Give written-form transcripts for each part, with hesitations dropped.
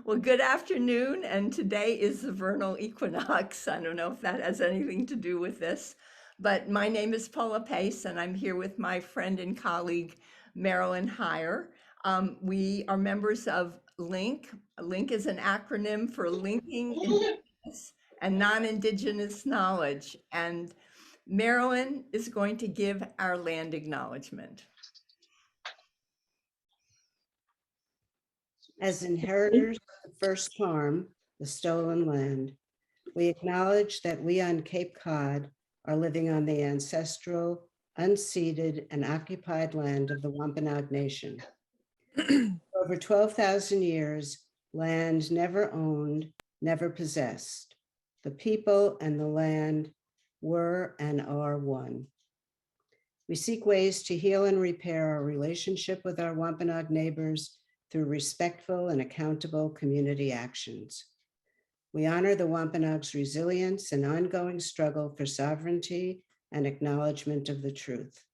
Well, good afternoon, and today is the vernal equinox. I don't know if that has anything to do with this, but my name is Paula Pace, and I'm here with my friend and colleague, Marilyn Heyer. We are members of L.I.N.K. L.I.N.K is an acronym for Linking Indigenous and Non-Indigenous Knowledge, and Marilyn is going to give our land acknowledgement. As inheritors of the first farm, the stolen land, we acknowledge that we on Cape Cod are living on the ancestral, unceded, and occupied land of the Wampanoag Nation. For over 12,000 years, land never owned, never possessed. The people and the land were and are one. We seek ways to heal and repair our relationship with our Wampanoag neighbors through respectful and accountable community actions. We honor the Wampanoag's resilience and ongoing struggle for sovereignty and acknowledgement of the truth.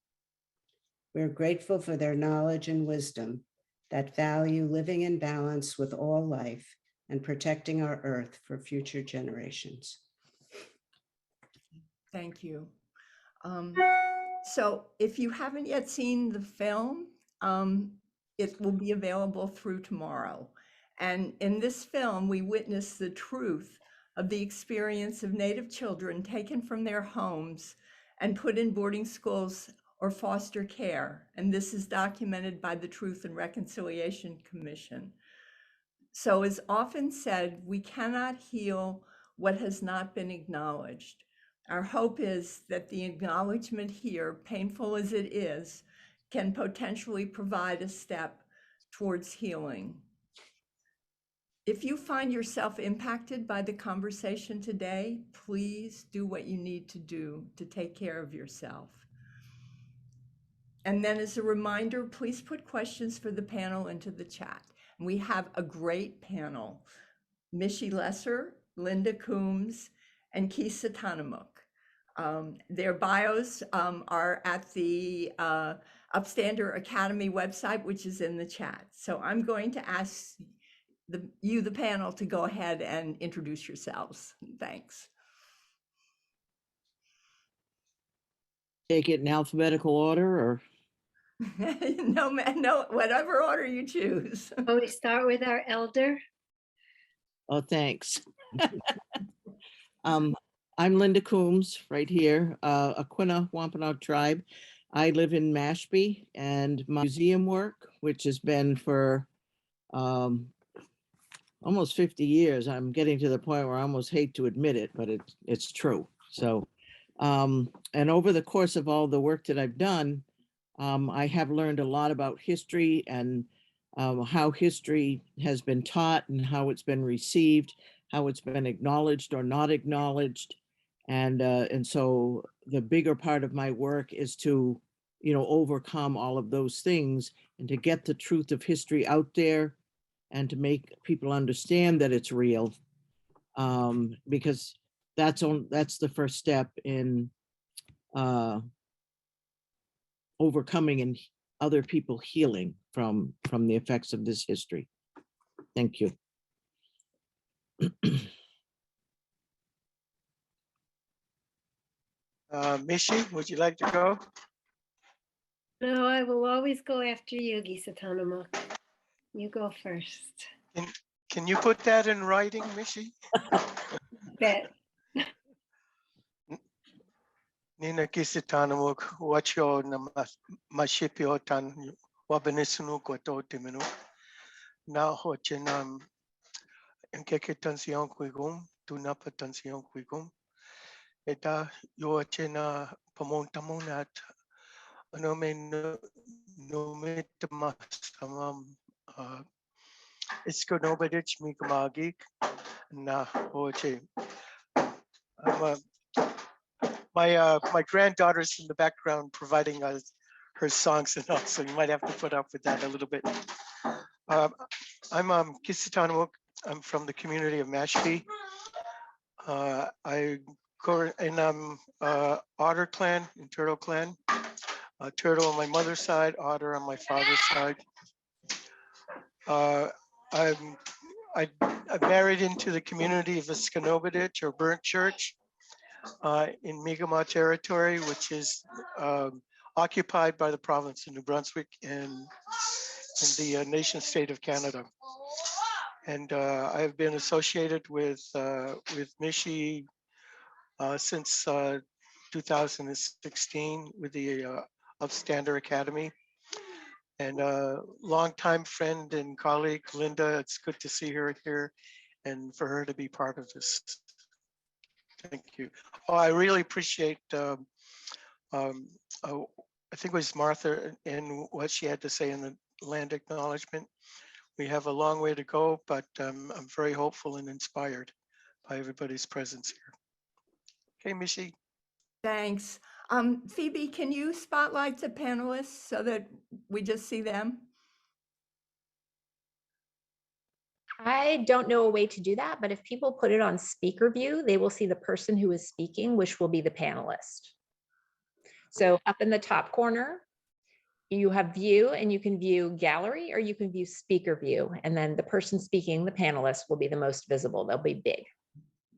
We're grateful for their knowledge and wisdom that value living in balance with all life and protecting our earth for future generations. Thank you. So if you haven't yet seen the film, it will be available through tomorrow. And in this film, we witness the truth of the experience of Native children taken from their homes and put in boarding schools or foster care. And this is documented by the Truth and Reconciliation Commission. So as often said, we cannot heal what has not been acknowledged. Our hope is that the acknowledgement here, painful as it is, can potentially provide a step towards healing. If you find yourself impacted by the conversation today, please do what you need to do to take care of yourself. And then as a reminder, please put questions for the panel into the chat. We have a great panel: Mishy Lesser, Linda Coombs, and gkisedtanamoogk. Their bios are at the Upstander Academy website, which is in the chat. So I'm going to ask the panel, to go ahead and introduce yourselves. Thanks. Take it in alphabetical order, or? No, whatever order you choose. Oh, we start with our elder. Oh, thanks. I'm Linda Coombs, right here, Aquina Wampanoag Tribe. I live in Mashpee, and my museum work, which has been for almost 50 years, I'm getting to the point where I almost hate to admit it, but it's true. So, and over the course of all the work that I've done, I have learned a lot about history and how history has been taught and how it's been received, how it's been acknowledged or not acknowledged. And so the bigger part of my work is to, overcome all of those things and to get the truth of history out there and to make people understand that it's real, because that's the first step in overcoming and other people healing from the effects of this history. Thank you. Mishy, would you like to go? No, I will always go after you, gkisedtanamoogk. You go first. Can you put that in writing, Mishy? Bet. Nina gkisedtanamoogk, wacho na mashipio tan wabenisunu kwato timenu. Na hochenam enkeke tansiyon kuigum, tunapa tansiyon kuigum. Eta yo chena pamontamonat ano men no metamasamam isko nobedich mikamagik na hoche. My granddaughter's in the background providing us her songs and all, so you might have to put up with that a little bit. I'm gkisedtanamoogk. I'm from the community of Mashpee. I'm Otter clan and Turtle clan. Turtle on my mother's side, Otter on my father's side. I married into the community of Escanobaditch or Burnt Church in Mi'kmaq territory, which is occupied by the province of New Brunswick and the nation state of Canada. And I've been associated with Mishy since 2016 with the Upstander Academy. And longtime friend and colleague, Linda, it's good to see her here and for her to be part of this. Thank you. Oh, I really appreciate, I think it was Martha and what she had to say in the land acknowledgement. We have a long way to go, but I'm very hopeful and inspired by everybody's presence here. Okay, Mishy. Thanks. Phoebe, can you spotlight the panelists so that we just see them? I don't know a way to do that, but if people put it on speaker view, they will see the person who is speaking, which will be the panelist. So up in the top corner, you have view and you can view gallery or you can view speaker view. And then the person speaking, the panelist, will be the most visible. They'll be big.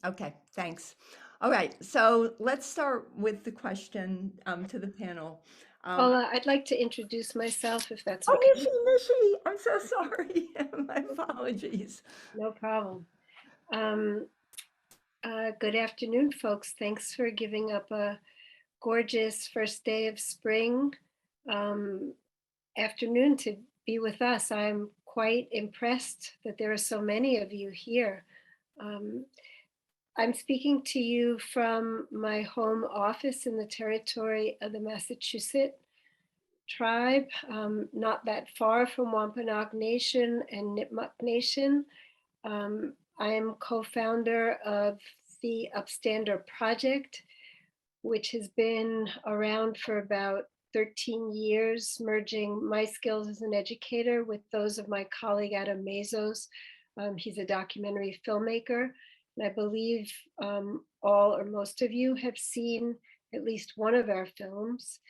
Okay, thanks. All right, so let's start with the question to the panel. Paula, I'd like to introduce myself if that's Oh, okay. Mishy, I'm so sorry. My apologies. No problem. Good afternoon, folks. Thanks for giving up a gorgeous first day of spring afternoon to be with us. I'm quite impressed that there are so many of you here. I'm speaking to you from my home office in the territory of the Massachusetts tribe, not that far from Wampanoag Nation and Nipmuc Nation. I am co-founder of the Upstander Project, which has been around for about 13 years, merging my skills as an educator with those of my colleague Adam Mazos. He's a documentary filmmaker. And I believe all or most of you have seen at least one of our films.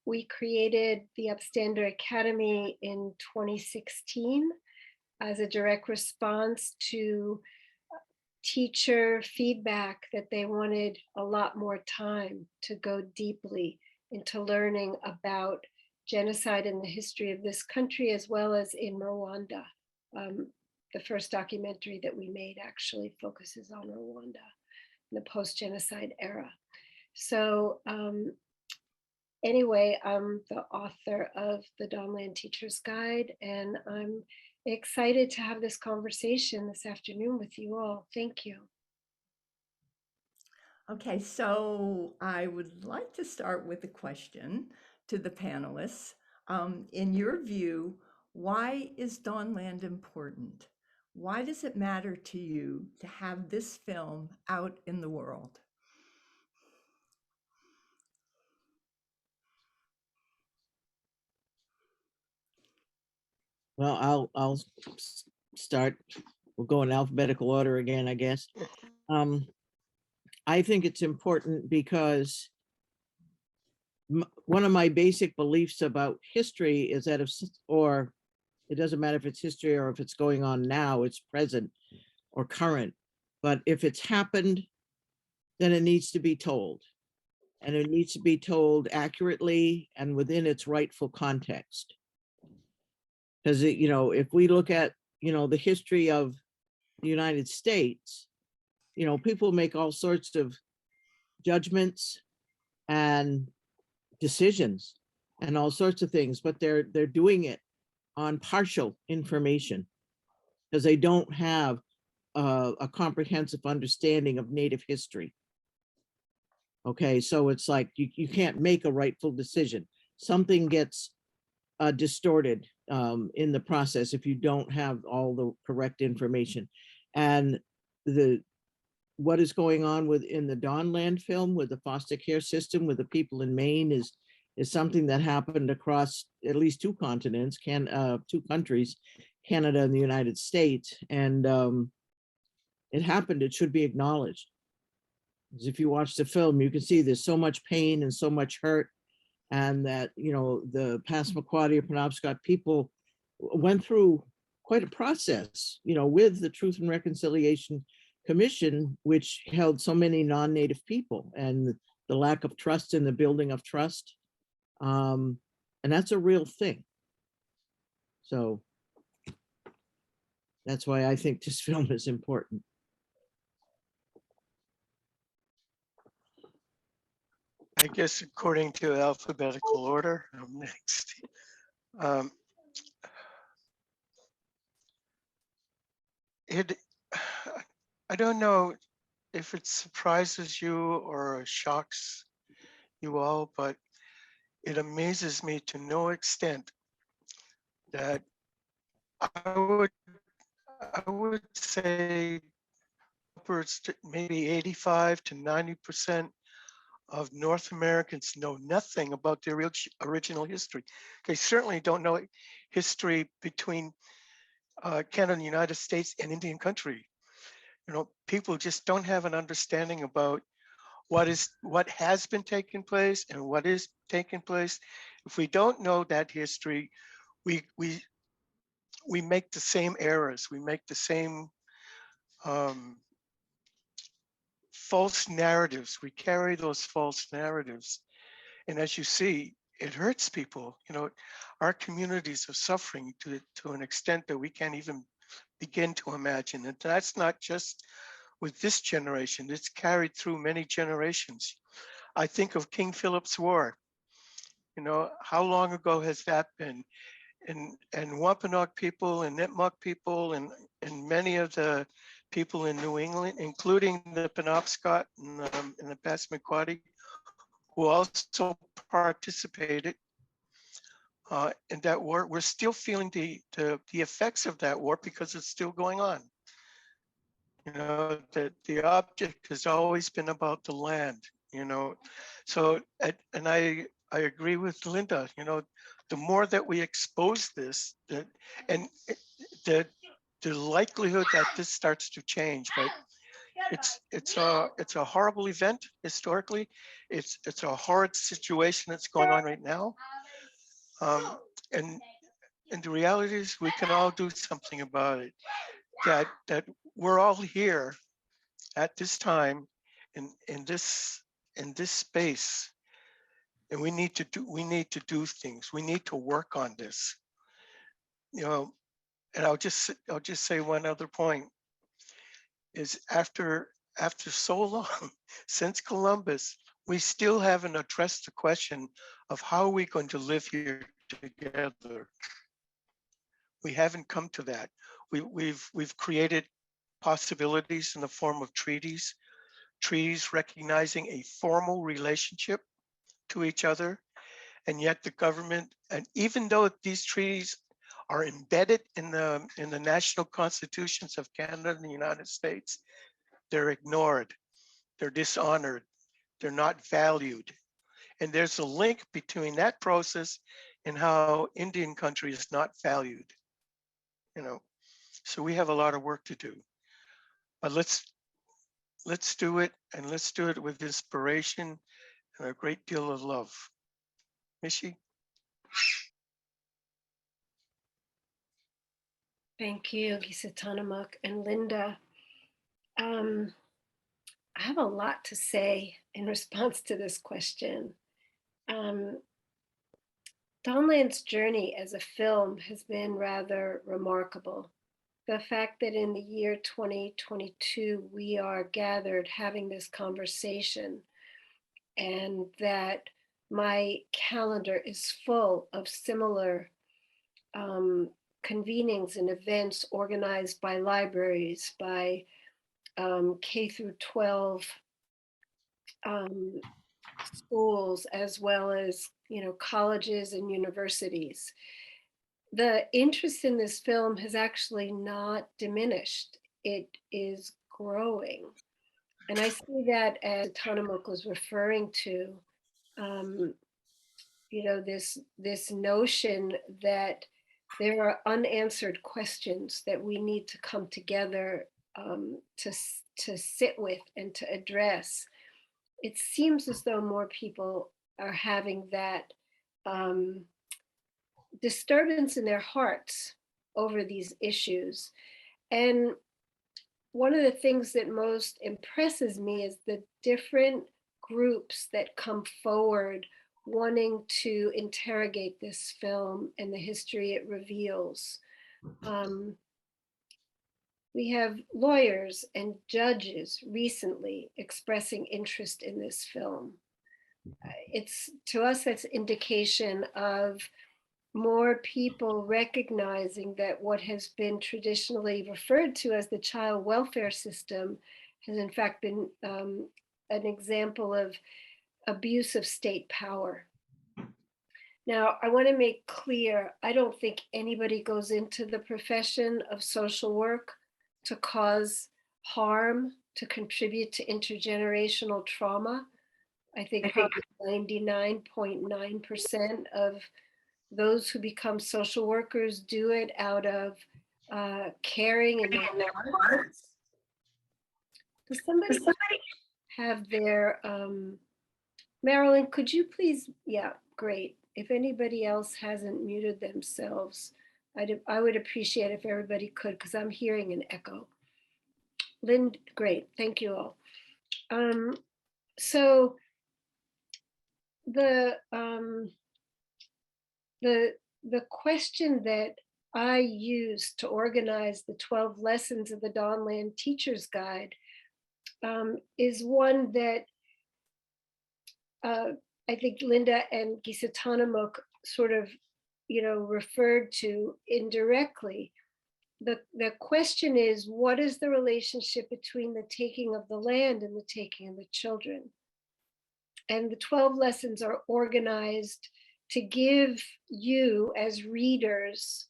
We created the Upstander Academy in 2016 as a direct response to teacher feedback that they wanted a lot more time to go deeply into learning about genocide in the history of this country, as well as in Rwanda. The first documentary that we made actually focuses on Rwanda in the post-genocide era. So anyway, I'm the author of the Dawnland Teacher's Guide, and I'm excited to have this conversation this afternoon with you all. Thank you. Okay, so I would like to start with a question to the panelists. In your view, why is Dawnland important? Why does it matter to you to have this film out in the world? Well, I'll start. We'll go in alphabetical order again, I guess. I think it's important because one of my basic beliefs about history is that it doesn't matter if it's history or if it's going on now, it's present or current. But if it's happened, then it needs to be told. And it needs to be told accurately and within its rightful context. Because, if we look at, the history of the United States, people make all sorts of judgments and decisions and all sorts of things, but they're doing it on partial information because they don't have a comprehensive understanding of Native history. Okay, so it's like you can't make a rightful decision. Something gets distorted in the process if you don't have all the correct information. And what is going on in the Dawnland film with the foster care system with the people in Maine is something that happened across at least two continents, two countries, Canada and the United States. And it happened, it should be acknowledged. Because if you watch the film, you can see there's so much pain and so much hurt, and that, the Passamaquoddy or Penobscot people went through quite a process, with the Truth and Reconciliation Commission, which held so many non-native people, and the lack of trust in the building of trust. And that's a real thing. So that's why I think this film is important. I guess according to alphabetical order, I'm next. I don't know if it surprises you or shocks you all, but it amazes me to no extent that I would say upwards to maybe 85 to 90% of North Americans know nothing about their original history. They certainly don't know history between Canada and the United States and Indian country. People just don't have an understanding about what has been taking place and what is taking place. If we don't know that history, we make the same errors. We make the same false narratives. We carry those false narratives. And as you see, it hurts people. Our communities are suffering to an extent that we can't even begin to imagine. And that's not just with this generation, it's carried through many generations. I think of King Philip's War. How long ago has that been? And Wampanoag people and Nipmuc people and many of the people in New England, including the Penobscot and the Passamaquoddy, who also participated in that war. We're still feeling the effects of that war because it's still going on. That the object has always been about the land. So and I agree with Linda. The more that we expose this, and the likelihood that this starts to change, but it's a horrible event historically. It's a horrid situation that's going on right now. And the reality is we can all do something about it. That we're all here at this time in this space, and we need to do things. We need to work on this. And I'll just say one other point is after so long, since Columbus, we still haven't addressed the question of how are we going to live here together. We haven't come to that. We've created possibilities in the form of treaties recognizing a formal relationship to each other, and yet the government, and even though these treaties are embedded in the national constitutions of Canada and the United States, they're ignored, they're dishonored, they're not valued. And there's a link between that process and how Indian country is not valued. So we have a lot of work to do. But let's do it, and let's do it with inspiration and a great deal of love. Mishy? Thank you, gkisedtanamoogk and Linda. I have a lot to say in response to this question. Dawnland's journey as a film has been rather remarkable. The fact that in the year 2022, we are gathered having this conversation, and that my calendar is full of similar convenings and events organized by libraries, by K through 12 schools, as well as colleges and universities. The interest in this film has actually not diminished. It is growing. And I see that, as Tanamoogk was referring to, this notion that there are unanswered questions that we need to come together to sit with and to address. It seems as though more people are having that disturbance in their hearts over these issues. And one of the things that most impresses me is the different groups that come forward wanting to interrogate this film and the history it reveals. We have lawyers and judges recently expressing interest in this film. It's, to us, that's indication of more people recognizing that what has been traditionally referred to as the child welfare system has in fact been an example of abuse of state power. Now, I want to make clear, I don't think anybody goes into the profession of social work to cause harm, to contribute to intergenerational trauma. I think probably 99.9% of those who become social workers do it out of caring and hearts. Does somebody have their, Marilyn, could you please, yeah, great. If anybody else hasn't muted themselves, I would appreciate if everybody could, because I'm hearing an echo. Lynn, great, thank you all. So the question that I used to organize the 12 lessons of the Dawnland Teacher's Guide is one that I think Linda and gkisedtanamoogk sort of, referred to indirectly. The question is, what is the relationship between the taking of the land and the taking of the children? And the 12 lessons are organized to give you as readers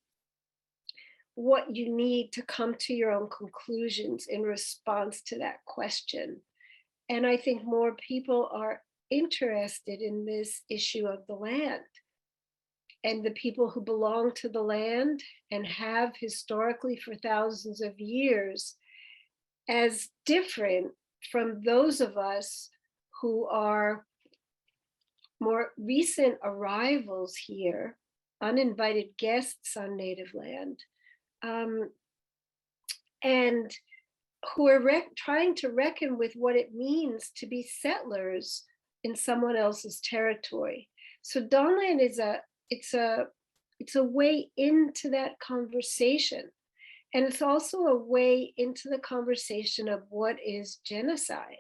what you need to come to your own conclusions in response to that question. And I think more people are interested in this issue of the land and the people who belong to the land and have historically for thousands of years as different from those of us who are more recent arrivals here, uninvited guests on native land, and who are trying to reckon with what it means to be settlers in someone else's territory. So Dawnland is it's a way into that conversation. And it's also a way into the conversation of what is genocide.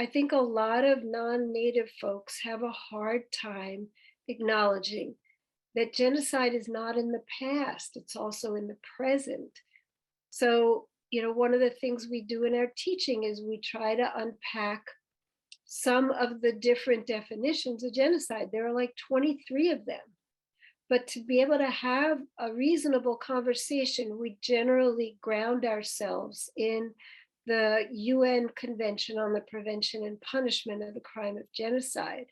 I think a lot of non-native folks have a hard time acknowledging that genocide is not in the past, it's also in the present. So, one of the things we do in our teaching is we try to unpack some of the different definitions of genocide. There are like 23 of them. But to be able to have a reasonable conversation, we generally ground ourselves in the UN Convention on the Prevention and Punishment of the Crime of Genocide.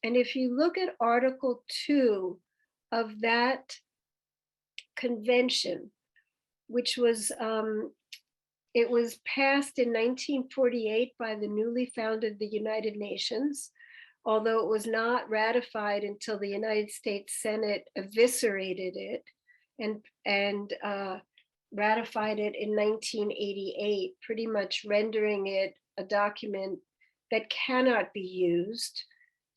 And if you look at Article 2 of that convention, which was, it was passed in 1948 by the newly founded the United Nations, although it was not ratified until the United States Senate eviscerated it and ratified it in 1988, pretty much rendering it a document that cannot be used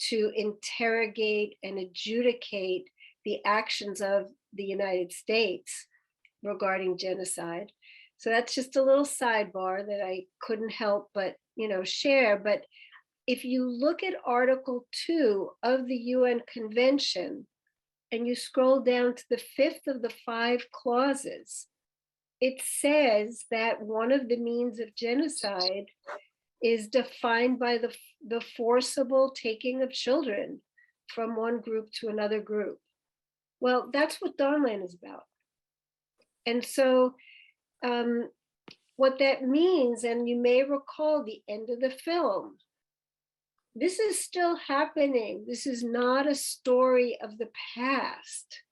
to interrogate and adjudicate the actions of the United States regarding genocide. So that's just a little sidebar that I couldn't help but, share. But if you look at Article 2 of the UN Convention and you scroll down to the 5th of the 5 clauses, it says that one of the means of genocide is defined by the forcible taking of children from one group to another group. Well, that's what Dawnland is about. And so what that means, and you may recall the end of the film, this is still happening. This is not a story of the past.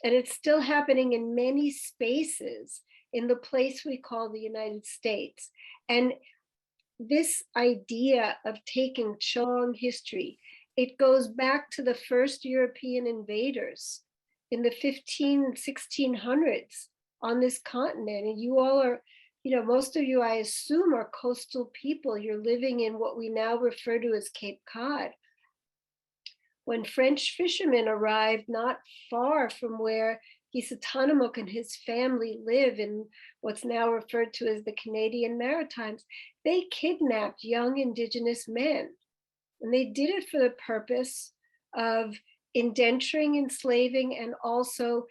And it's still happening in many spaces in the place we call the United States. And this idea of taking long history, it goes back to the first European invaders in the 1600s on this continent. And you all are, most of you, I assume, are coastal people. You're living in what we now refer to as Cape Cod. When French fishermen arrived not far from where gkisedtanamoogk and his family live in what's now referred to as the Canadian Maritimes, they kidnapped young Indigenous men. And they did it for the purpose of indenturing, enslaving, and also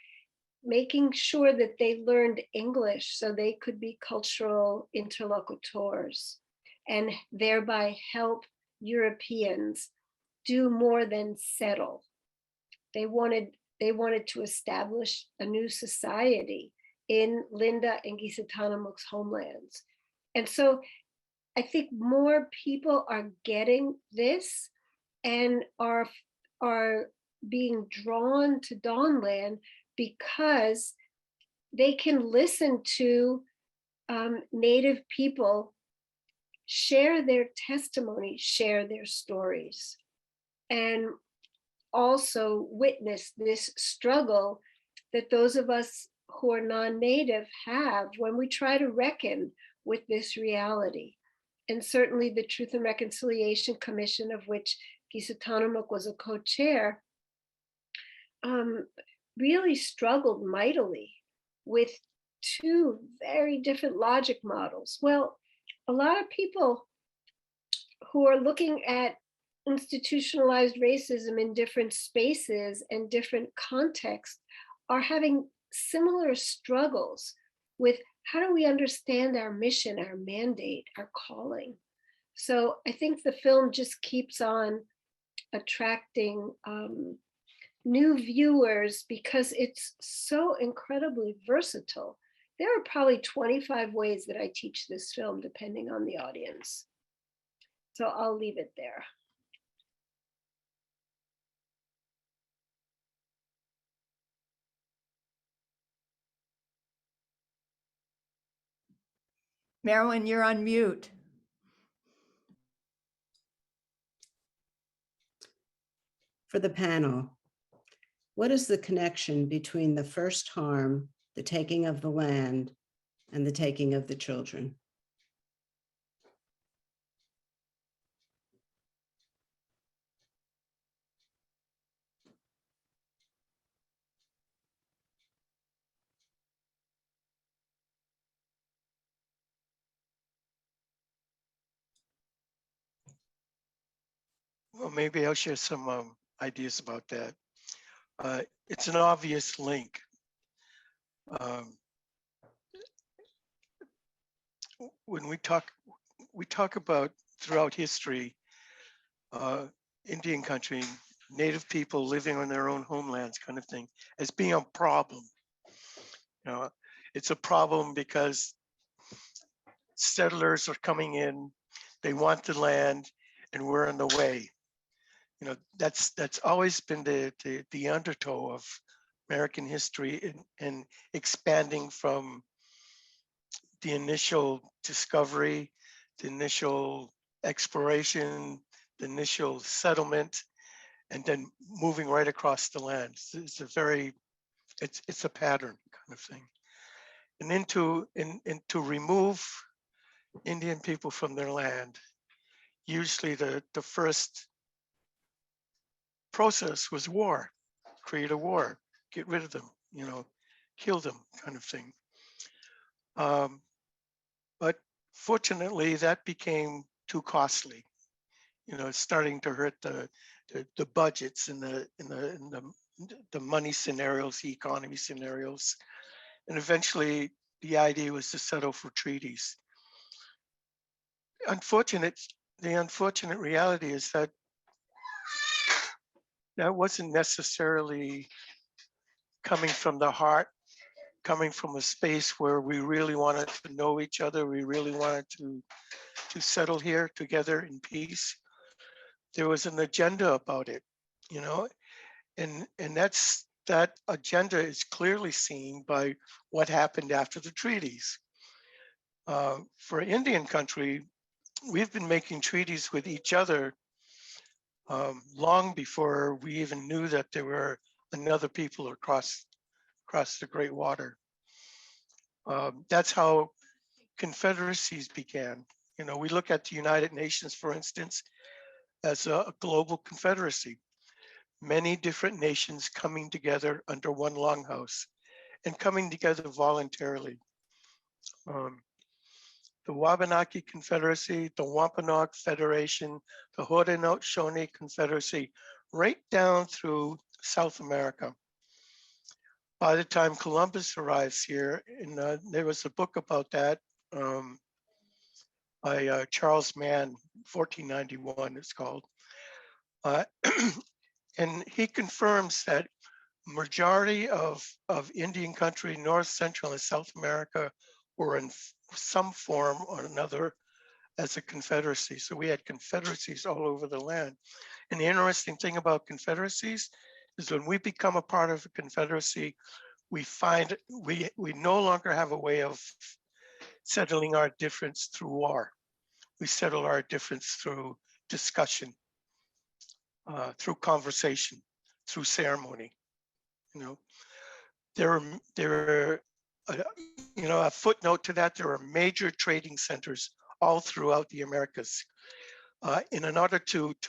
making sure that they learned English so they could be cultural interlocutors and thereby help Europeans do more than settle. They wanted to establish a new society in Linda and gkisedtanamoogk's homelands. And so I think more people are getting this and are being drawn to Dawnland because they can listen to Native people share their testimony, share their stories, and also witness this struggle that those of us who are non-Native have when we try to reckon with this reality. And certainly the Truth and Reconciliation Commission, of which gkisedtanamoogk was a co-chair, really struggled mightily with two very different logic models. Well, a lot of people who are looking at institutionalized racism in different spaces and different contexts are having similar struggles with how do we understand our mission, our mandate, our calling. So I think the film just keeps on attracting new viewers because it's so incredibly versatile. There are probably 25 ways that I teach this film, depending on the audience. So I'll leave it there. Marilyn, you're on mute. For the panel, what is the connection between the first harm, the taking of the land, and the taking of the children? Well, maybe I'll share some ideas about that. It's an obvious link. When we talk about throughout history, Indian country, Native people living on their own homelands kind of thing, as being a problem. It's a problem because settlers are coming in, they want the land, and we're in the way. That's always been the undertow of American history and expanding from the initial discovery, the initial exploration, the initial settlement, and then moving right across the land. It's a pattern kind of thing. And then to remove Indian people from their land, usually the first process was war, create a war, get rid of them, kill them kind of thing. But fortunately, that became too costly. It's starting to hurt the budgets and the money scenarios, the economy scenarios. And eventually the idea was to settle for treaties. The unfortunate reality is that wasn't necessarily coming from the heart, coming from a space where we really wanted to know each other. We really wanted to settle here together in peace. There was an agenda about it, and that agenda is clearly seen by what happened after the treaties. For Indian country, we've been making treaties with each other long before we even knew that there were another people across the Great Water. That's how confederacies began. You know, we look at the United Nations, for instance, as a global confederacy. Many different nations coming together under one longhouse and coming together voluntarily. The Wabanaki Confederacy, the Wampanoag Federation, the Haudenosaunee Confederacy, right down through South America. By the time Columbus arrives here, and there was a book about that by Charles Mann, 1491 it's called. And he confirms that majority of Indian country, North, Central, and South America were in some form or another as a confederacy. So we had confederacies all over the land. And the interesting thing about confederacies is when we become a part of a confederacy, we find we no longer have a way of settling our difference through war. We settle our difference through discussion, through conversation, through ceremony. You know, there are you know, a footnote to that, there are major trading centers all throughout the Americas. In order to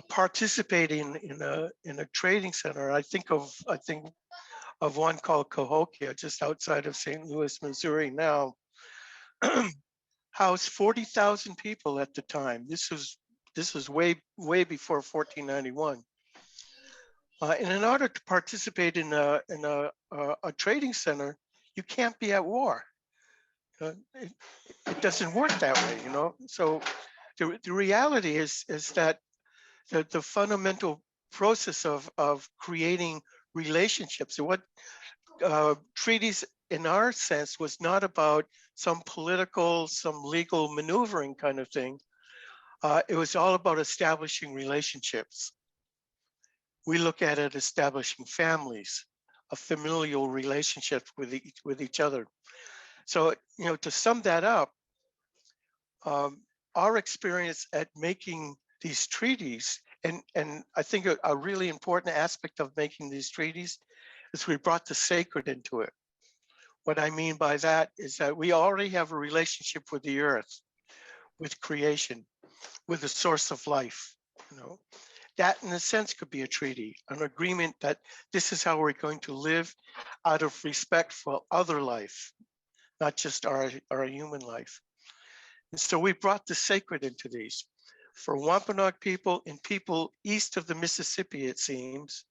participate in a trading center, I think of one called Cahokia, just outside of St. Louis, Missouri now, housed 40,000 people at the time. This was way before 1491. And in order to participate in a trading center, you can't be at war. It doesn't work that way, you know. So the reality is that the fundamental process of creating relationships, and what treaties in our sense was not about some political, some legal maneuvering kind of thing. It was all about establishing relationships. We look at it establishing families, a familial relationship with each other. So, you know, to sum that up, our experience at making these treaties, and I think a really important aspect of making these treaties is we brought the sacred into it. What I mean by that is that we already have a relationship with the earth, with creation, with the source of life. You know, that in a sense could be a treaty, an agreement that this is how we're going to live out of respect for other life, not just our human life. And so we brought the sacred into these. For Wampanoag people and people east of the Mississippi, it seems,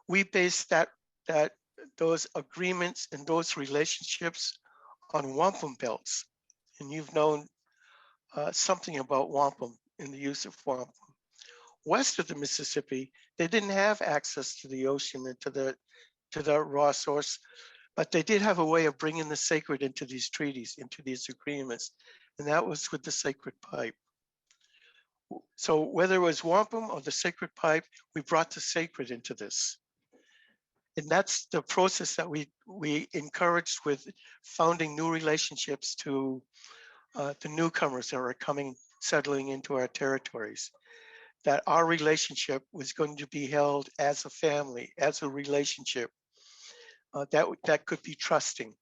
we based those agreements and those relationships on wampum belts. And you've known something about wampum and the use of wampum. West of the Mississippi, they didn't have access to the ocean and to the raw source, but they did have a way of bringing the sacred into these treaties, into these agreements, and that was with the sacred pipe. So whether it was wampum or the sacred pipe, we brought the sacred into this. And that's the process that we encouraged with founding new relationships to the newcomers that are coming, settling into our territories. That our relationship was going to be held as a family, as a relationship that could be trusting.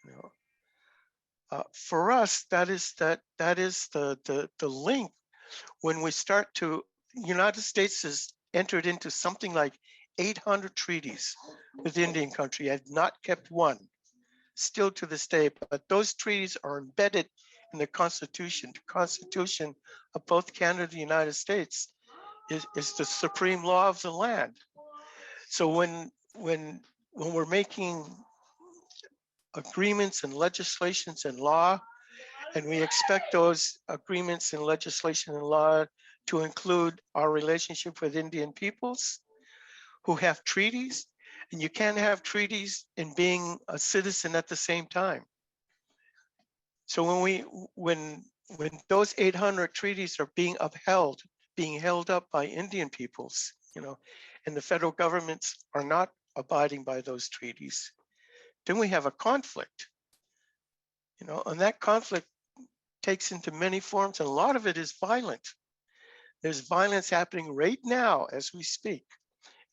You know, for us, that is the link. When we start to, United States has entered into something like 800 treaties with Indian country. I've not kept one, still to this day, but those treaties are embedded in the Constitution. The Constitution of both Canada and the United States is the supreme law of the land. So when we're making agreements and legislations and law, and we expect those agreements and legislation and law to include our relationship with Indian peoples who have treaties, and you can't have treaties and being a citizen at the same time. So when those 800 treaties are being upheld, being held up by Indian peoples, you know, and the federal governments are not abiding by those treaties, then we have a conflict, you know, and that conflict takes into many forms, and a lot of it is violent. There's violence happening right now as we speak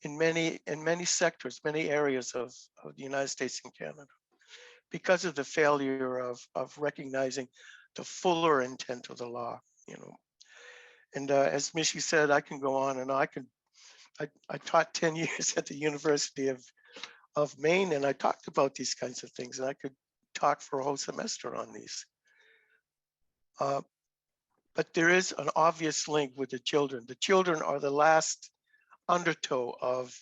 in many sectors, many areas of the United States and Canada, because of the failure of recognizing the fuller intent of the law, you know. And as Mishy said, I can go on and I taught 10 years at the University of Maine, and I talked about these kinds of things, and I could talk for a whole semester on these. But there is an obvious link with the children. The children are the last undertow of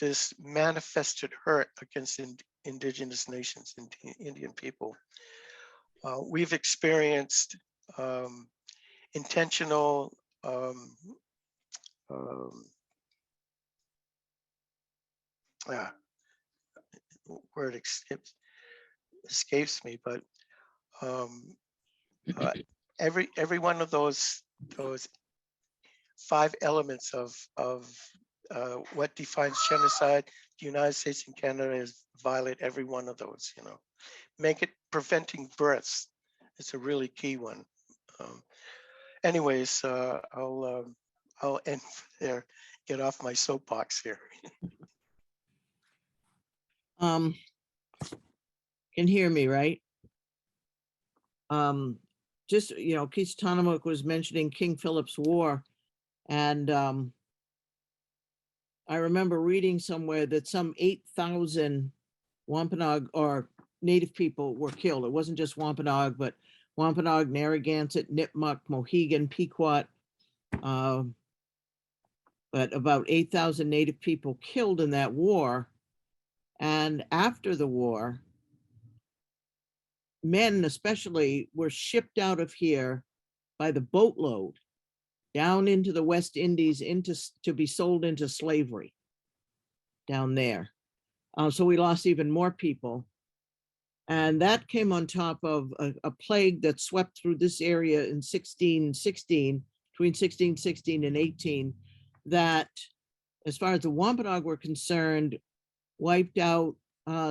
this manifested hurt against Indigenous nations and Indian people. We've experienced intentional word escapes me, but every one of those 5 elements of what defines genocide, the United States and Canada is violate every one of those, you know. Make it preventing births. It's a really key one. Anyways, I'll end there, get off my soapbox here. Can hear me, right? Just, you know, gkisedtanamoogk was mentioning King Philip's War, and I remember reading somewhere that some 8,000 Wampanoag or Native people were killed. It wasn't just Wampanoag, but Wampanoag, Narragansett, Nipmuc, Mohegan, Pequot, but about 8,000 Native people killed in that war. And after the war, men especially were shipped out of here by the boatload down into the West Indies to be sold into slavery down there. So we lost even more people. And that came on top of a plague that swept through this area in 1616, between 1616 and 18, that, as far as the Wampanoag were concerned, wiped out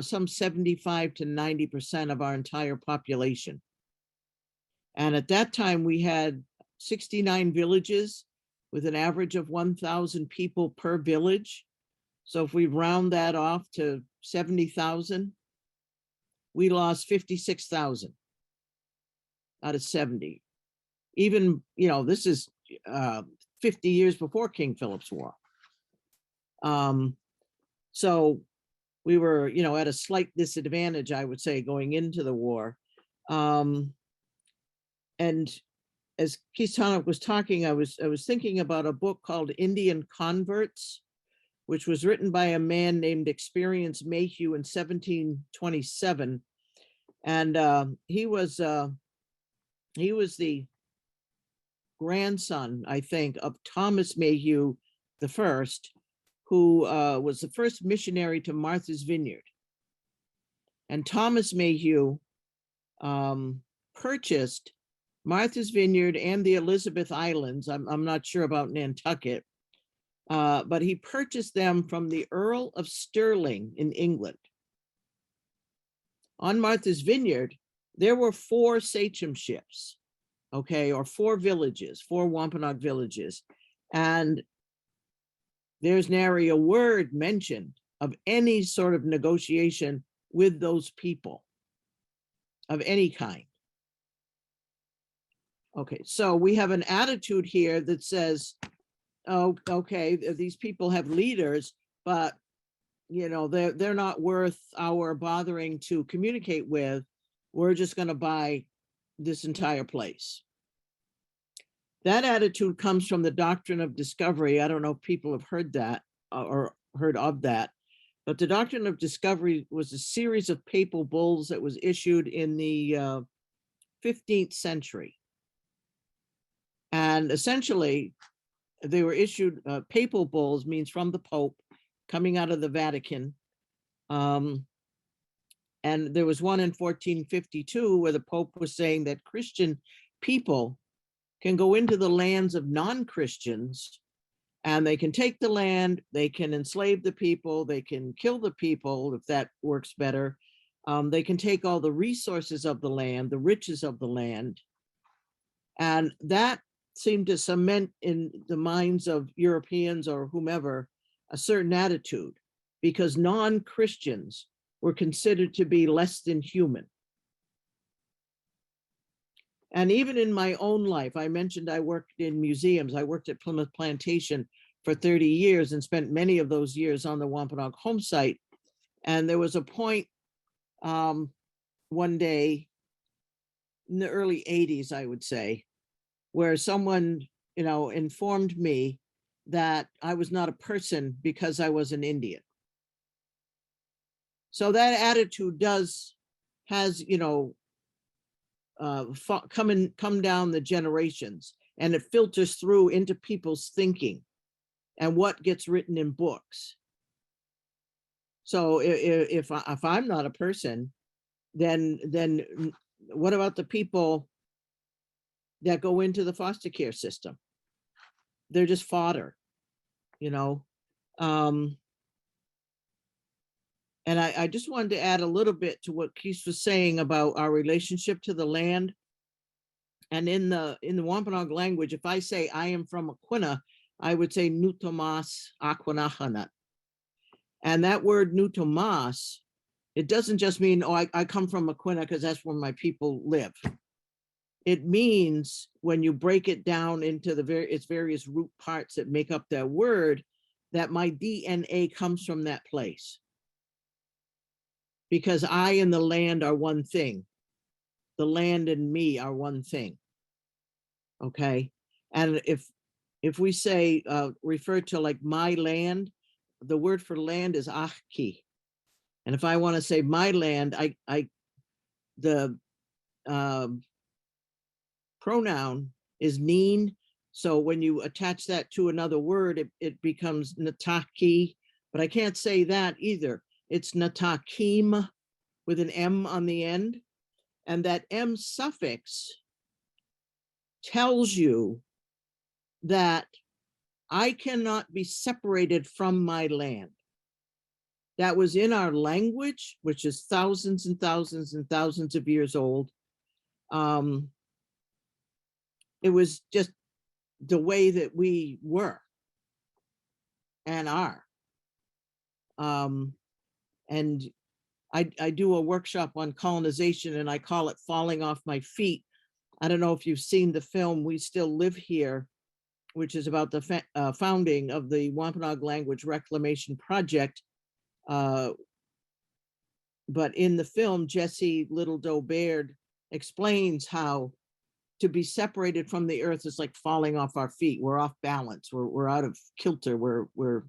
some 75 to 90% of our entire population. And at that time, we had 69 villages with an average of 1,000 people per village. So if we round that off to 70,000, we lost 56,000 out of 70. Even, you know, this is 50 years before King Philip's War. So we were, you know, at a slight disadvantage, I would say, going into the war. And as gkisedtanamoogk was talking, I was thinking about a book called Indian Converts, which was written by a man named Experience Mayhew in 1727. And he was the grandson, I think, of Thomas Mayhew the First, who was the first missionary to Martha's Vineyard. And Thomas Mayhew purchased Martha's Vineyard and the Elizabeth Islands. I'm not sure about Nantucket, but he purchased them from the Earl of Stirling in England. On Martha's Vineyard, there were 4 sachemships, okay, or 4 villages, 4 Wampanoag villages. And there's nary a word mentioned of any sort of negotiation with those people of any kind. Okay, so we have an attitude here that says, oh, okay, these people have leaders, but you know, they're not worth our bothering to communicate with. We're just going to buy this entire place. That attitude comes from the Doctrine of Discovery. I don't know if people have heard that or heard of that, but the Doctrine of Discovery was a series of papal bulls that was issued in the 15th century. And essentially, they were issued, papal bulls means from the Pope, coming out of the Vatican. And there was one in 1452 where the Pope was saying that Christian people can go into the lands of non-Christians and they can take the land, they can enslave the people, they can kill the people if that works better. They can take all the resources of the land, the riches of the land, And that seemed to cement in the minds of Europeans or whomever a certain attitude, because non-Christians were considered to be less than human. And even in my own life, I mentioned I worked in museums. I worked at Plymouth Plantation for 30 years and spent many of those years on the Wampanoag home site. And there was a point one day in the early 80s, I would say, where someone, informed me that I was not a person because I was an Indian. So that attitude has come down the generations, and it filters through into people's thinking and what gets written in books. So if I'm not a person, then what about the people that go into the foster care system? They're just fodder, and I just wanted to add a little bit to what Keith was saying about our relationship to the land. And in the Wampanoag language, if I say I am from Aquinnah, I would say Nutomas Aquanahanut. And that word Nutomas, it doesn't just mean, oh, I come from Aquinnah because that's where my people live. It means, when you break it down into its various root parts that make up that word, that my DNA comes from that place. Because I and the land are one thing. The land and me are one thing. Okay. And if we say, refer to like my land, the word for land is L.I.N.K. And if I want to say my land, the pronoun is neen. So when you attach that to another word, it becomes nataki, but I can't say that either. It's natakim with an M on the end. And that M suffix tells you that I cannot be separated from my land. That was in our language, which is thousands and thousands and thousands of years old. It was just the way that we were and are. And I do a workshop on colonization, and I call it Falling Off My Feet. I don't know if you've seen the film We Still Live Here, which is about the founding of the Wampanoag Language Reclamation Project. But in the film, Jessie Little Doe Baird explains how to be separated from the earth is like falling off our feet. We're off balance. We're out of kilter. We're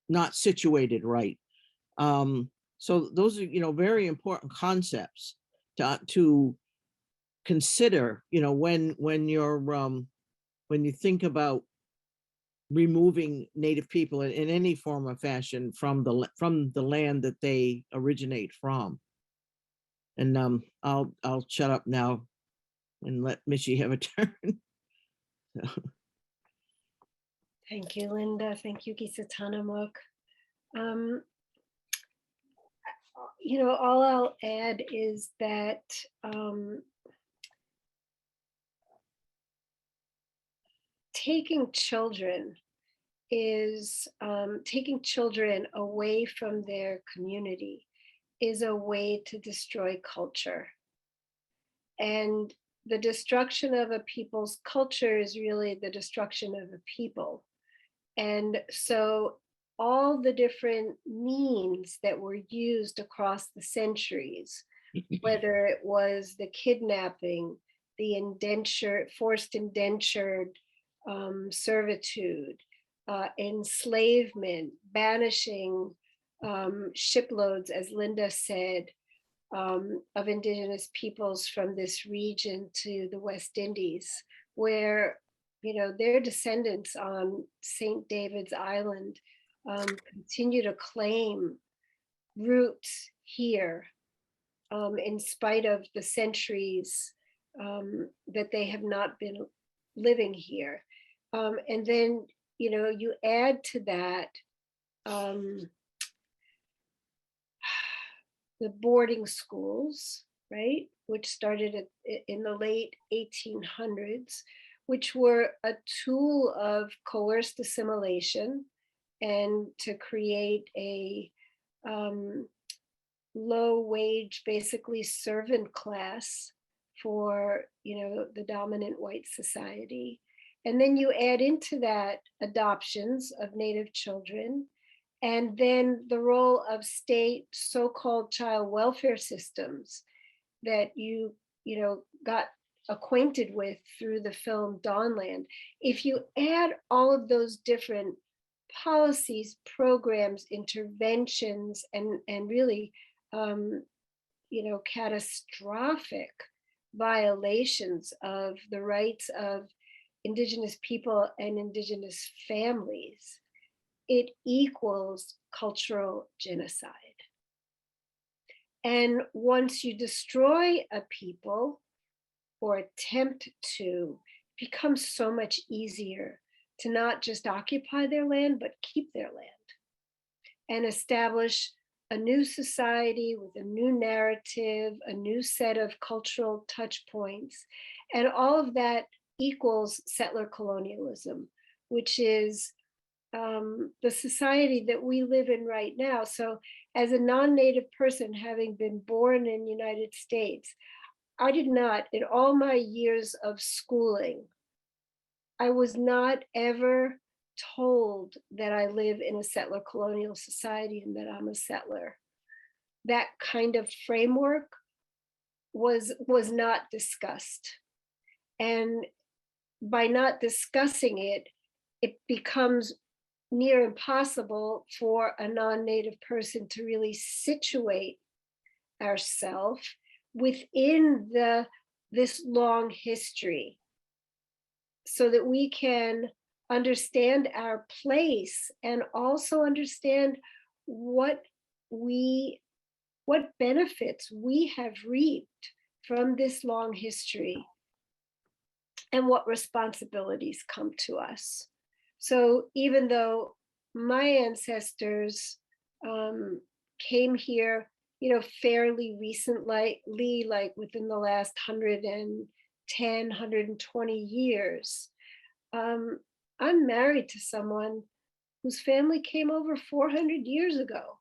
not situated right. So those are, very important concepts to consider, when you think about removing Native people in any form or fashion from the land that they originate from. And I'll shut up now and let Mishy have a turn. Thank you, Linda. Thank you, gkisedtanamoogk. All I'll add is that taking children away from their community is a way to destroy culture. And the destruction of a people's culture is really the destruction of a people. And so all the different means that were used across the centuries, whether it was the kidnapping, the forced indentured servitude, enslavement, banishing shiploads, as Linda said, of Indigenous peoples from this region to the West Indies, where their descendants on St. David's Island continue to claim roots here, in spite of the centuries that they have not been living here. And then, you add to that the boarding schools right? Which started in the late 1800s, which were a tool of coerced assimilation and to create a low wage, basically servant class for, the dominant white society. And then you add into that adoptions of Native children, and then the role of state so-called child welfare systems that you got acquainted with through the film Dawnland. If you add all of those different policies, programs, interventions, and really, catastrophic violations of the rights of Indigenous people and Indigenous families, it equals cultural genocide. And once you destroy a people or attempt to, it becomes so much easier to not just occupy their land, but keep their land and establish a new society with a new narrative, a new set of cultural touch points. And all of that equals settler colonialism, which is the society that we live in right now. So as a non-native person, having been born in the United States, I did not, in all my years of schooling, I was not ever told that I live in a settler colonial society and that I'm a settler. That kind of framework was not discussed. And by not discussing it, it becomes near impossible for a non-native person to really situate ourselves within this long history so that we can understand our place and also understand what benefits we have reaped from this long history and what responsibilities come to us. So even though my ancestors came here, fairly recently, like within the last 110, 120 years, I'm married to someone whose family came over 400 years ago.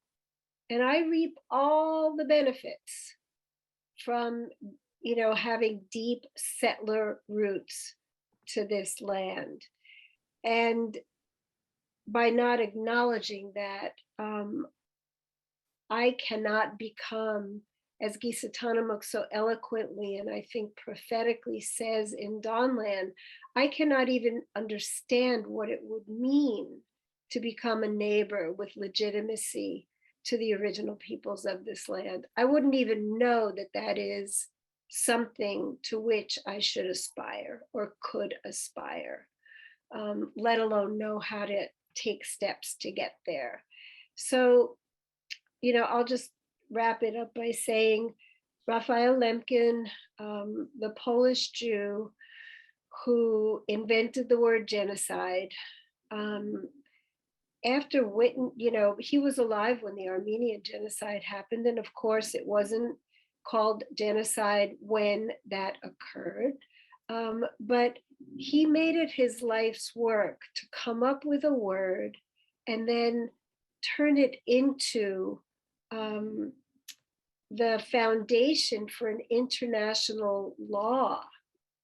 And I reap all the benefits from, having deep settler roots to this land. And by not acknowledging that, I cannot become, as gkisedtanamoogk so eloquently and I think prophetically says in Dawnland, I cannot even understand what it would mean to become a neighbor with legitimacy to the original peoples of this land. I wouldn't even know that that is something to which I should aspire or could aspire, let alone know how to take steps to get there. So, I'll just wrap it up by saying Raphael Lemkin, the Polish Jew who invented the word genocide, after Witten, he was alive when the Armenian genocide happened. And of course, it wasn't called genocide when that occurred. But he made it his life's work to come up with a word and then turn it into the foundation for an international law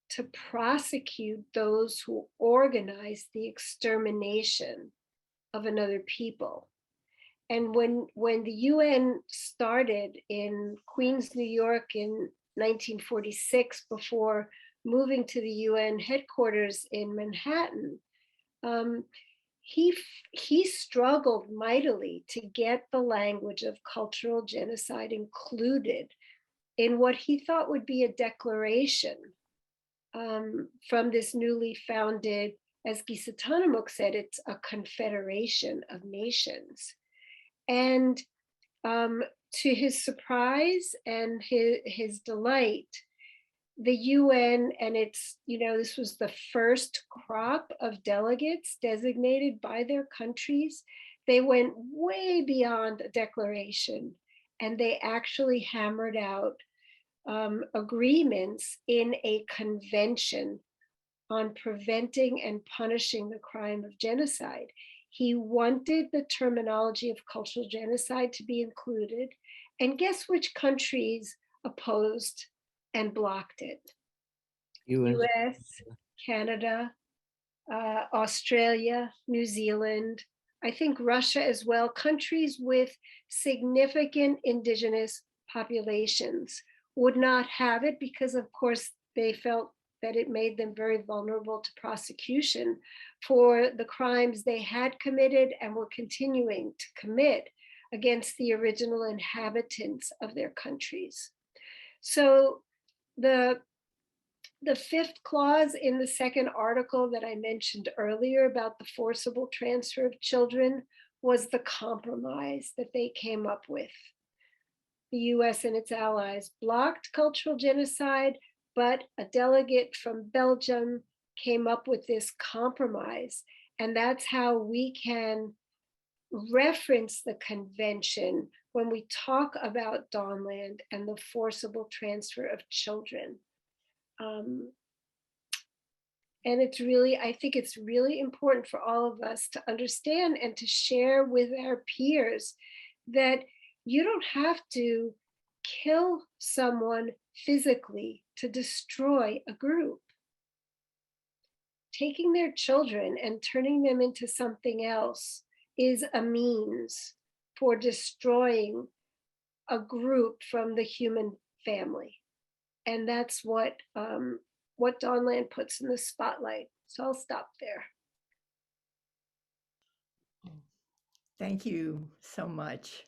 to prosecute those who organized the extermination of another people. And when the UN started in Queens, New York in 1946, before moving to the UN headquarters in Manhattan, he struggled mightily to get the language of cultural genocide included in what he thought would be a declaration from this newly founded, as gkisedtanamoogk said, it's a confederation of nations. And to his surprise and his delight, the UN, and it's, this was the first crop of delegates designated by their countries. They went way beyond a declaration and they actually hammered out agreements in a convention on preventing and punishing the crime of genocide. He wanted the terminology of cultural genocide to be included. And guess which countries opposed and blocked it? US. US, Canada, Australia, New Zealand, I think Russia as well, countries with significant indigenous populations would not have it because, of course, they felt that it made them very vulnerable to prosecution for the crimes they had committed and were continuing to commit against the original inhabitants of their countries. So the fifth clause in the second article that I mentioned earlier about the forcible transfer of children was the compromise that they came up with. The US and its allies blocked cultural genocide, but a delegate from Belgium came up with this compromise. And that's how we can reference the convention when we talk about Dawnland and the forcible transfer of children. And it's really, I think it's really important for all of us to understand and to share with our peers that you don't have to kill someone physically to destroy a group. Taking their children and turning them into something else is a means for destroying a group from the human family. And that's what Dawnland puts in the spotlight. So I'll stop there. Thank you so much,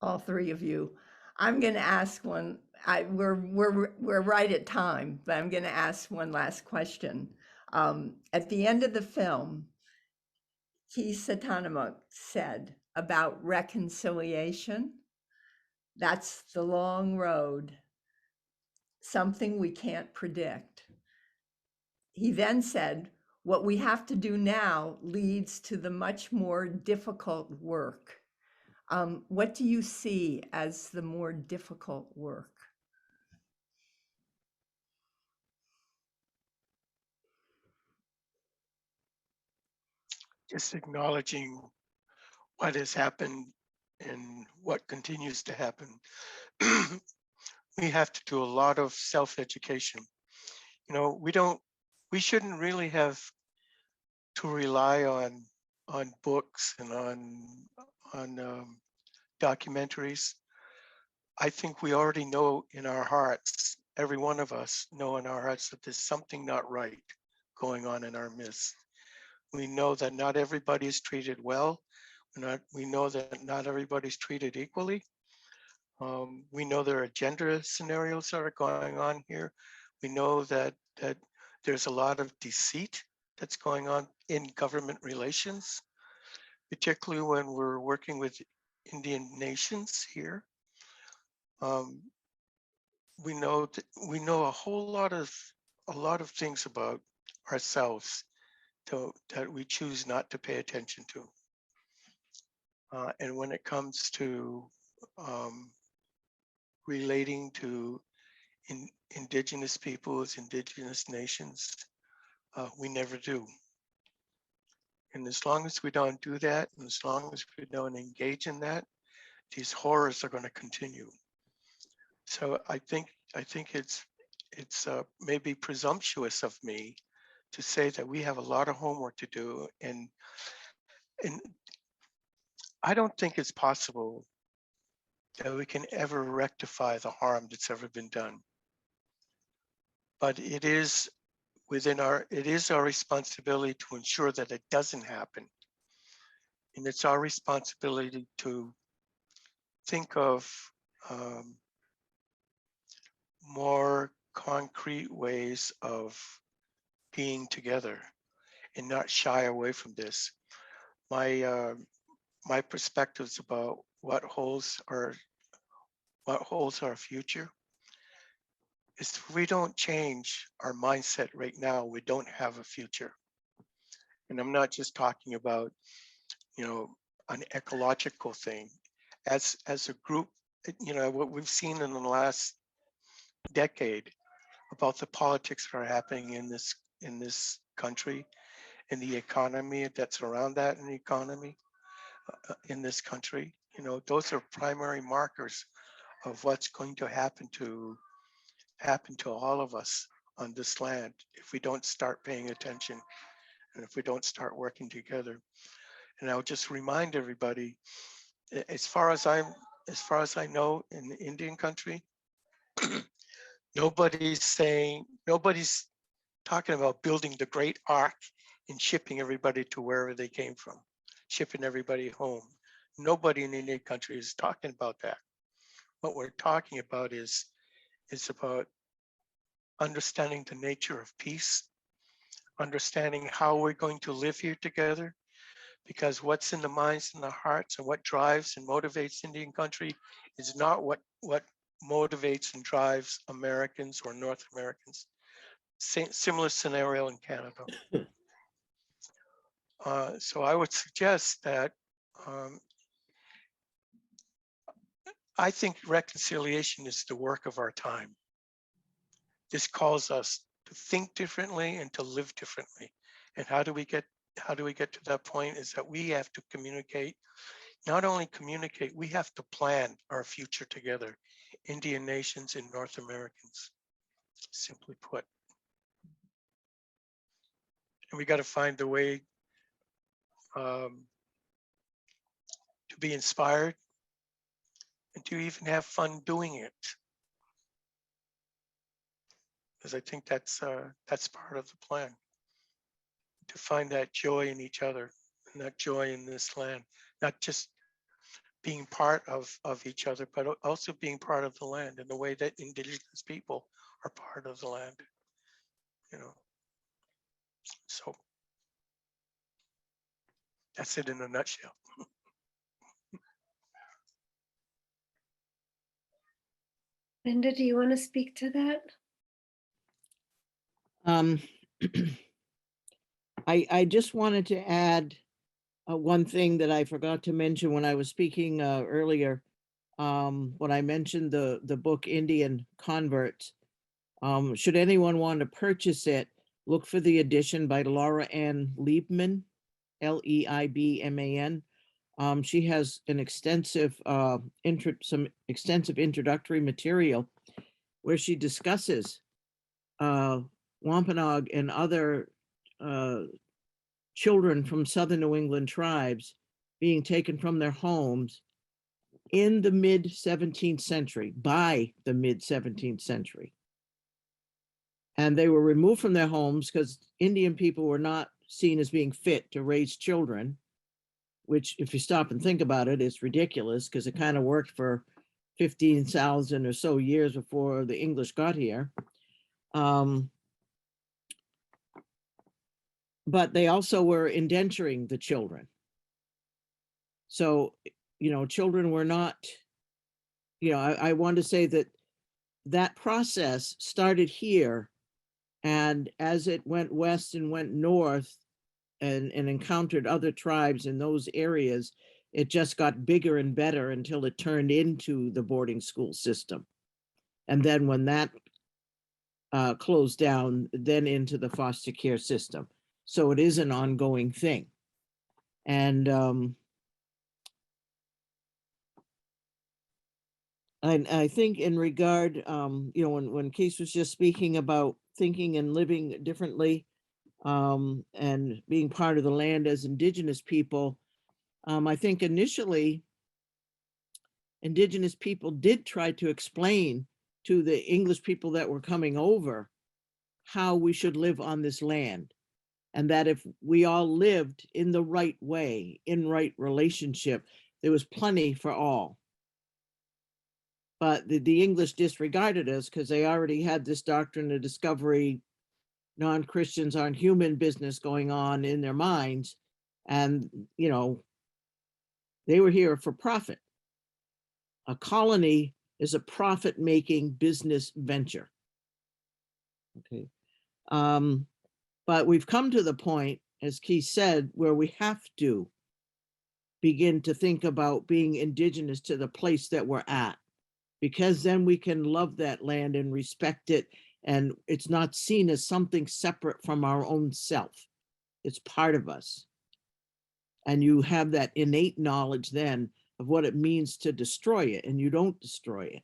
all three of you. I'm going to ask one. We're right at time, but I'm going to ask one last question. At the end of the film, gkisedtanamoogk said about reconciliation. That's the long road, something we can't predict. He then said, what we have to do now leads to the much more difficult work. What do you see as the more difficult work? Just acknowledging what has happened and what continues to happen. We have to do a lot of self-education. You know, we shouldn't really have to rely on books and on documentaries. I think we already know in our hearts, every one of us know in our hearts that there's something not right going on in our midst. We know that not everybody is treated well. We know that not everybody's treated equally. We know there are gender scenarios that are going on here. We know that there's a lot of deceit that's going on in government relations, particularly when we're working with Indian nations here. We know a whole lot of things about ourselves that we choose not to pay attention to. And when it comes to relating to indigenous peoples, indigenous nations, we never do. And as long as we don't do that, and as long as we don't engage in that, these horrors are going to continue. So I think it's maybe presumptuous of me to say that we have a lot of homework to do, and I don't think it's possible that we can ever rectify the harm that's ever been done. But it is our responsibility to ensure that it doesn't happen. And it's our responsibility to think of more concrete ways of being together and not shy away from this. My perspectives about what holds our future is if we don't change our mindset right now, we don't have a future. And I'm not just talking about, an ecological thing. As a group, what we've seen in the last decade about the politics that are happening in this country, in the economy that's around that in the economy in this country. You know, those are primary markers of what's going to happen to all of us on this land if we don't start paying attention and if we don't start working together. And I'll just remind everybody, as far as I know, in the Indian country, nobody's talking about building the great ark and shipping everybody to wherever they came from, shipping everybody home. Nobody in the Indian country is talking about that. What we're talking about is about understanding the nature of peace, understanding how we're going to live here together, because what's in the minds and the hearts and what drives and motivates Indian country is not what motivates and drives Americans or North Americans. Similar scenario in Canada. So I would suggest that I think reconciliation is the work of our time. This calls us to think differently and to live differently. And how do we get to that point is that we have to communicate, not only communicate, we have to plan our future together, Indian nations and North Americans, simply put. And we got to find the way to be inspired and to even have fun doing it. Because I think that's part of the plan, to find that joy in each other and that joy in this land, not just being part of each other, but also being part of the land in the way that Indigenous people are part of the land, you know. So that's it in a nutshell. Linda, do you want to speak to that? I just wanted to add one thing that I forgot to mention when I was speaking earlier. When I mentioned the book Indian Converts, should anyone want to purchase it, look for the edition by Laura Ann Liebman, Leibman. She has an extensive some extensive introductory material where she discusses Wampanoag and other children from Southern New England tribes being taken from their homes in the mid 17th century, by the mid 17th century. And they were removed from their homes because Indian people were not seen as being fit to raise children, which, if you stop and think about it, is ridiculous because it kind of worked for 15,000 or so years before the English got here. But they also were indenturing the children. So, you know, children were not, you know, I want to say that process started here. And as it went west and went north and encountered other tribes in those areas, it just got bigger and better until it turned into the boarding school system. And then when that closed down, then into the foster care system. So it is an ongoing thing. And I think in regard, you know, when Keith was just speaking about thinking and living differently and being part of the land as Indigenous people, I think initially Indigenous people did try to explain to the English people that were coming over how we should live on this land. And that if we all lived in the right way, in right relationship, there was plenty for all. But the English disregarded us because they already had this doctrine of discovery, non-Christians aren't human business going on in their minds. And, you know, they were here for profit. A colony is a profit-making business venture. Okay. But we've come to the point, as Keith said, where we have to begin to think about being Indigenous to the place that we're at. because then we can love that land and respect it. And it's not seen as something separate from our own self. It's part of us. And you have that innate knowledge then of what it means to destroy it, and you don't destroy it.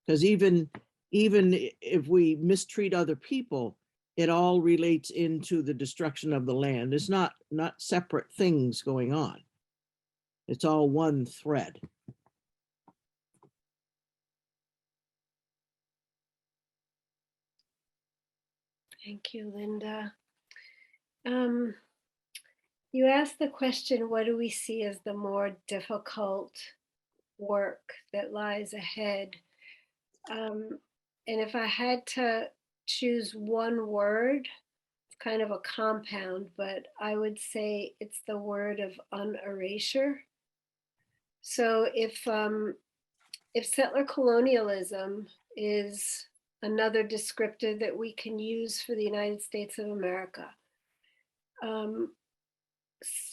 Because even if we mistreat other people, it all relates into the destruction of the land. It's not separate things going on. It's all one thread. Thank you, Linda. You asked the question, what do we see as the more difficult work that lies ahead? And if I had to choose one word, it's kind of a compound, but I would say it's the word of unerasure. So if settler colonialism is another descriptor that we can use for the United States of America,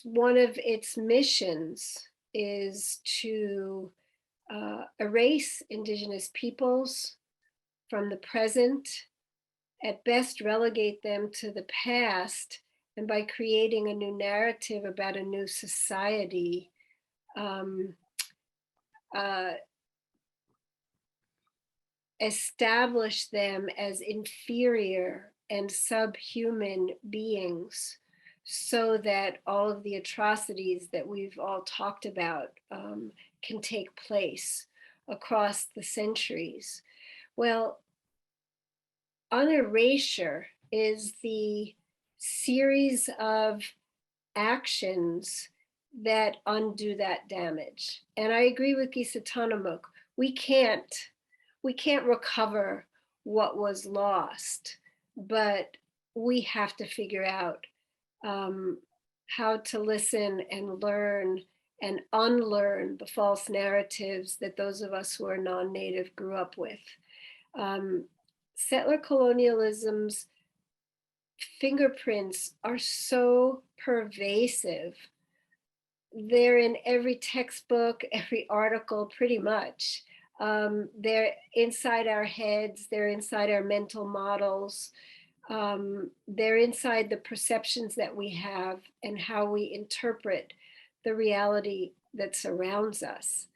one of its missions is to erase Indigenous peoples from the present, at best relegate them to the past, and by creating a new narrative about a new society, establish them as inferior and subhuman beings, so that all of the atrocities that we've all talked about can take place across the centuries. Well, unerasure is the series of actions that undo that damage. And I agree with gkisedtanamoogk. We can't recover what was lost, but we have to figure out how to listen and learn and unlearn the false narratives that those of us who are non-native grew up with. Settler colonialism's fingerprints are so pervasive. They're in every textbook, every article, pretty much. They're inside our heads, they're inside our mental models. They're inside the perceptions that we have and how we interpret the reality that surrounds us.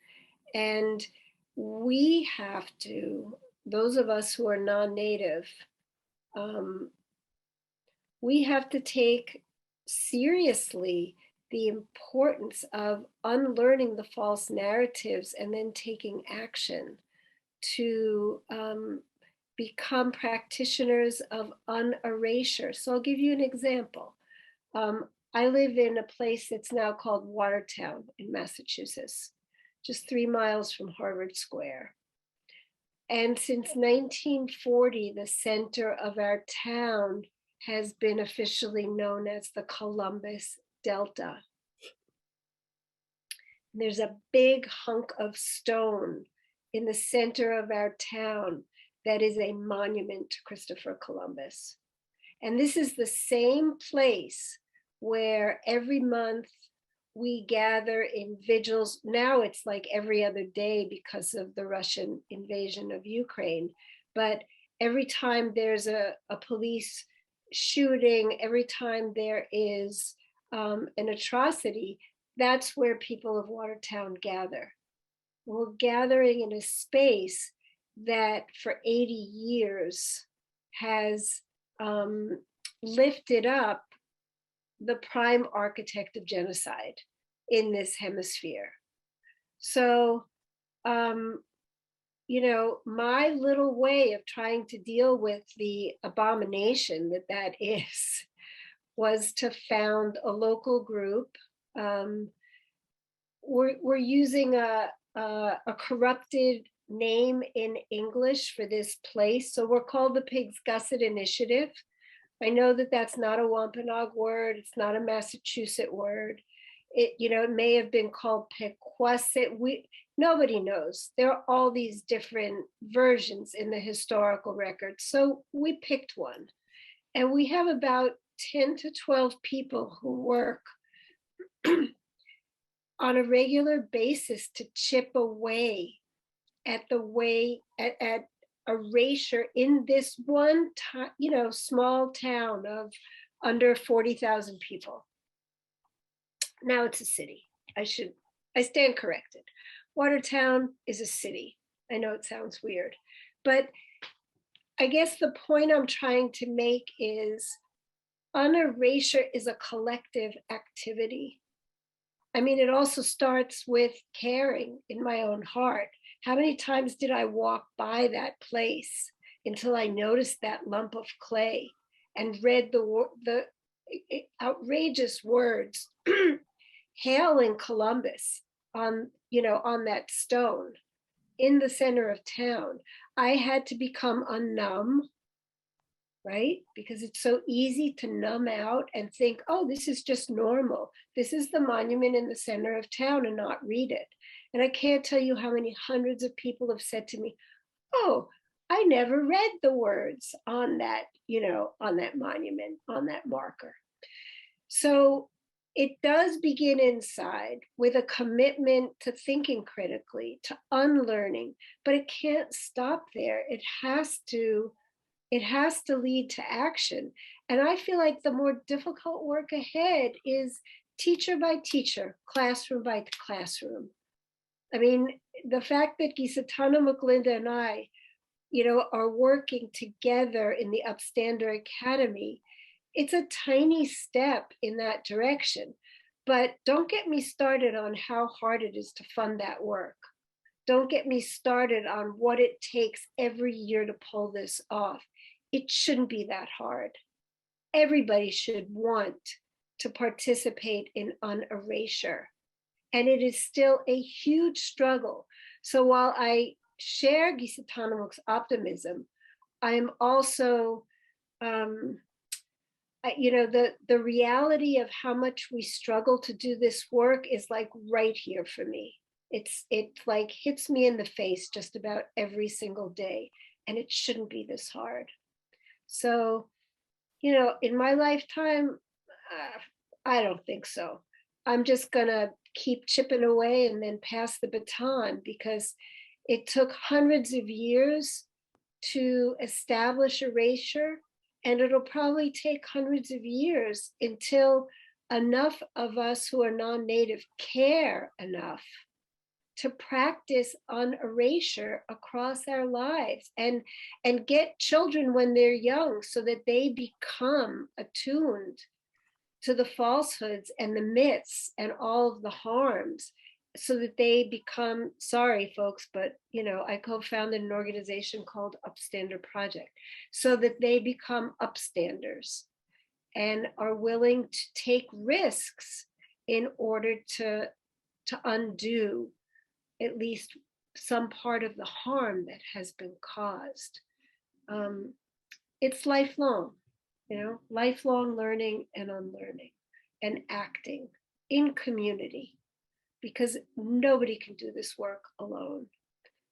And we have to, those of us who are non-native, we have to take seriously the importance of unlearning the false narratives and then taking action to become practitioners of unerasure. So I'll give you an example. I live in a place that's now called Watertown in Massachusetts, just 3 miles from Harvard Square. And since 1940, the center of our town has been officially known as the Columbus Delta. There's a big hunk of stone in the center of our town that is a monument to Christopher Columbus. And this is the same place where every month we gather in vigils. Now it's like every other day because of the Russian invasion of Ukraine. But every time there's a police shooting, every time there is an atrocity, that's where people of Watertown gather. We're gathering in a space that for 80 years has lifted up the prime architect of genocide in this hemisphere. So, you know, my little way of trying to deal with the abomination that is was to found a local group. We're using a corrupted name in English for this place. So we're called the Pigs Gusset Initiative. I know that that's not a Wampanoag word. It's not a Massachusetts word. It may have been called Pequasit. Nobody knows. There are all these different versions in the historical record. So we picked one. And we have about 10 to 12 people who work on a regular basis to chip away at the way, at erasure in this one, small town of under 40,000 people. Now it's a city. I stand corrected. Watertown is a city. I know it sounds weird, but I guess the point I'm trying to make is unerasure is a collective activity. I mean, it also starts with caring in my own heart. How many times did I walk by that place until I noticed that lump of clay and read the outrageous words, hailing Columbus on that stone in the center of town? I had to become numb, right? Because it's so easy to numb out and think, oh, this is just normal. This is the monument in the center of town, and not read it. And I can't tell you how many hundreds of people have said to me, oh, I never read the words on that, on that monument, on that marker. So it does begin inside with a commitment to thinking critically, to unlearning, but it can't stop there. It has to lead to action. And I feel like the more difficult work ahead is teacher by teacher, classroom by classroom. I mean, the fact that gkisedtanamoogk, Linda, and I, are working together in the Upstander Academy, it's a tiny step in that direction. But don't get me started on how hard it is to fund that work. Don't get me started on what it takes every year to pull this off. It shouldn't be that hard. Everybody should want to participate in unerasure. And it is still a huge struggle. So while I share gkisedtanamoogk's optimism, I am also, the reality of how much we struggle to do this work is like right here for me. It like hits me in the face just about every single day, and it shouldn't be this hard. So, in my lifetime, I don't think so. I'm just gonna keep chipping away and then pass the baton, because it took hundreds of years to establish erasure, and it'll probably take hundreds of years until enough of us who are non-native care enough to practice on erasure across our lives, and get children when they're young so that they become attuned to the falsehoods and the myths and all of the harms, so that they become, sorry folks, but I co-founded an organization called Upstander Project, so that they become upstanders and are willing to take risks in order to undo at least some part of the harm that has been caused. It's lifelong, lifelong learning and unlearning and acting in community, because nobody can do this work alone.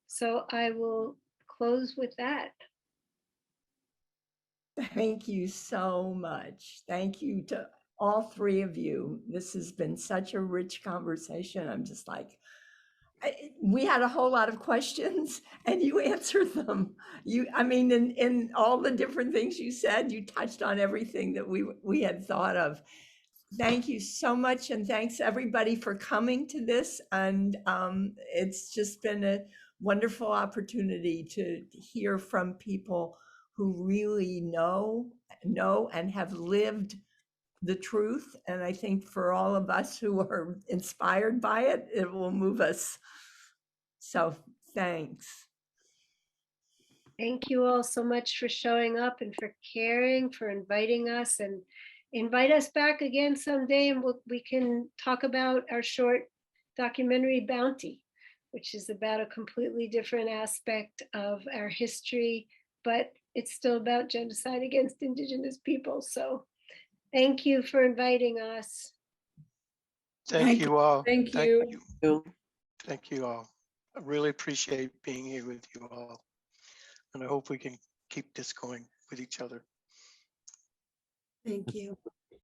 So I will close with that. Thank you so much. Thank you to all three of you. This has been such a rich conversation. I'm just like, we had a whole lot of questions and you answered them. In all the different things you said, you touched on everything that we had thought of. Thank you so much. And thanks everybody for coming to this. And it's just been a wonderful opportunity to hear from people who really know and have lived the truth. And I think for all of us who are inspired by it, it will move us. So thanks. Thank you all so much for showing up and for caring, for inviting us, and invite us back again someday, and we can talk about our short documentary Bounty, which is about a completely different aspect of our history, but it's still about genocide against Indigenous people. So thank you for inviting us. Thank you all. Thank you. Thank you all. I really appreciate being here with you all. And I hope we can keep this going with each other. Thank you.